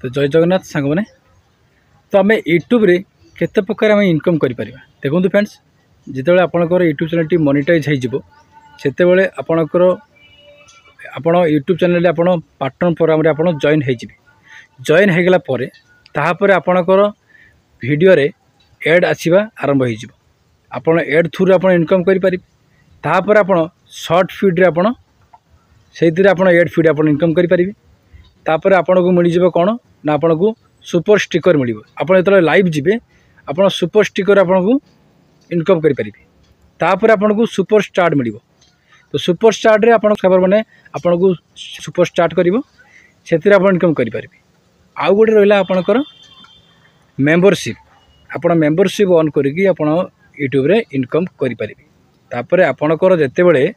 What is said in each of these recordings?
तो जय जगन्नाथ सांग मैंने तो आम यूट्यूब रे केते प्रकार आम इनकम करें देखो फ्रेंड्स जिते आपंकर यूट्यूब चैनल मोनेटाइज होते आपणकर आपण यूट्यूब चैनल आप पार्टनर प्रोग्राम आप जॉइन जॉइन होगला तापर आपणकर वीडियो रे एड आसवा आरंभ हो एड थ्रू आप इनकम करें तापर आप शॉर्ट फीड रे आप एड फीड आप इनकम करें तापर आपन को मिल जाव कौन ना आपन को सुपर स्टिकर मिल आप जो लाइव जीवे आप सुपर स्टिकर आपन को इनकम करें तापर आपन को सुपर स्टार्ट मिल तो सुपर स्टार्ट रे आपन खबर मैंने आपन को सुपर स्टार्ट कर इनकम करें आउ गोटे रहा आपणकर मेंबरशिप आप मेंबरशिप ऑन करके आप यूट्यूब रे इनकम करें तापर आपणकर जिते बड़े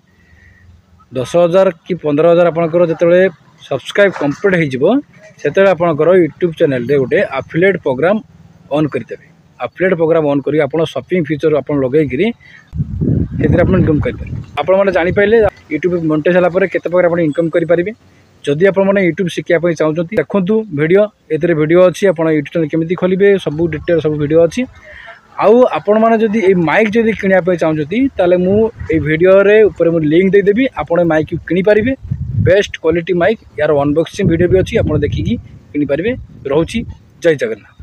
10,000 कि 15,000 आपणकर जिते सब्सक्राइब कंप्लीट होते आपणकर यूट्यूब चैनल रे गोटे एफिलिएट प्रोग्राम ऑन करदेवे एफिलिएट प्रोग्राम ऑन करी आप शॉपिंग फीचर आप लगे इनकम करें आपने जापारे यूट्यूब मोनेटाइज होगा केते प्रकार आप इनकम करें जदि आप यूट्यूब शिखापी चाहते देखूँ वीडियो ये वीडियो अच्छी आप यूट्यूब चैनल केमी खोलेंगे सब डिटेल सब वीडियो अच्छी आउ आपण मैंने जदि ये माइक जदि किनापी चाहते ताले मुझे वीडियो रे ऊपर मुझे लिंक देदेवी आप माइक किनीपारे बेस्ट क्वालिटी माइक यार अनबॉक्सिंग वीडियो भी अच्छी आप देखिकी किनीपारे रोची जय जगन्नाथ।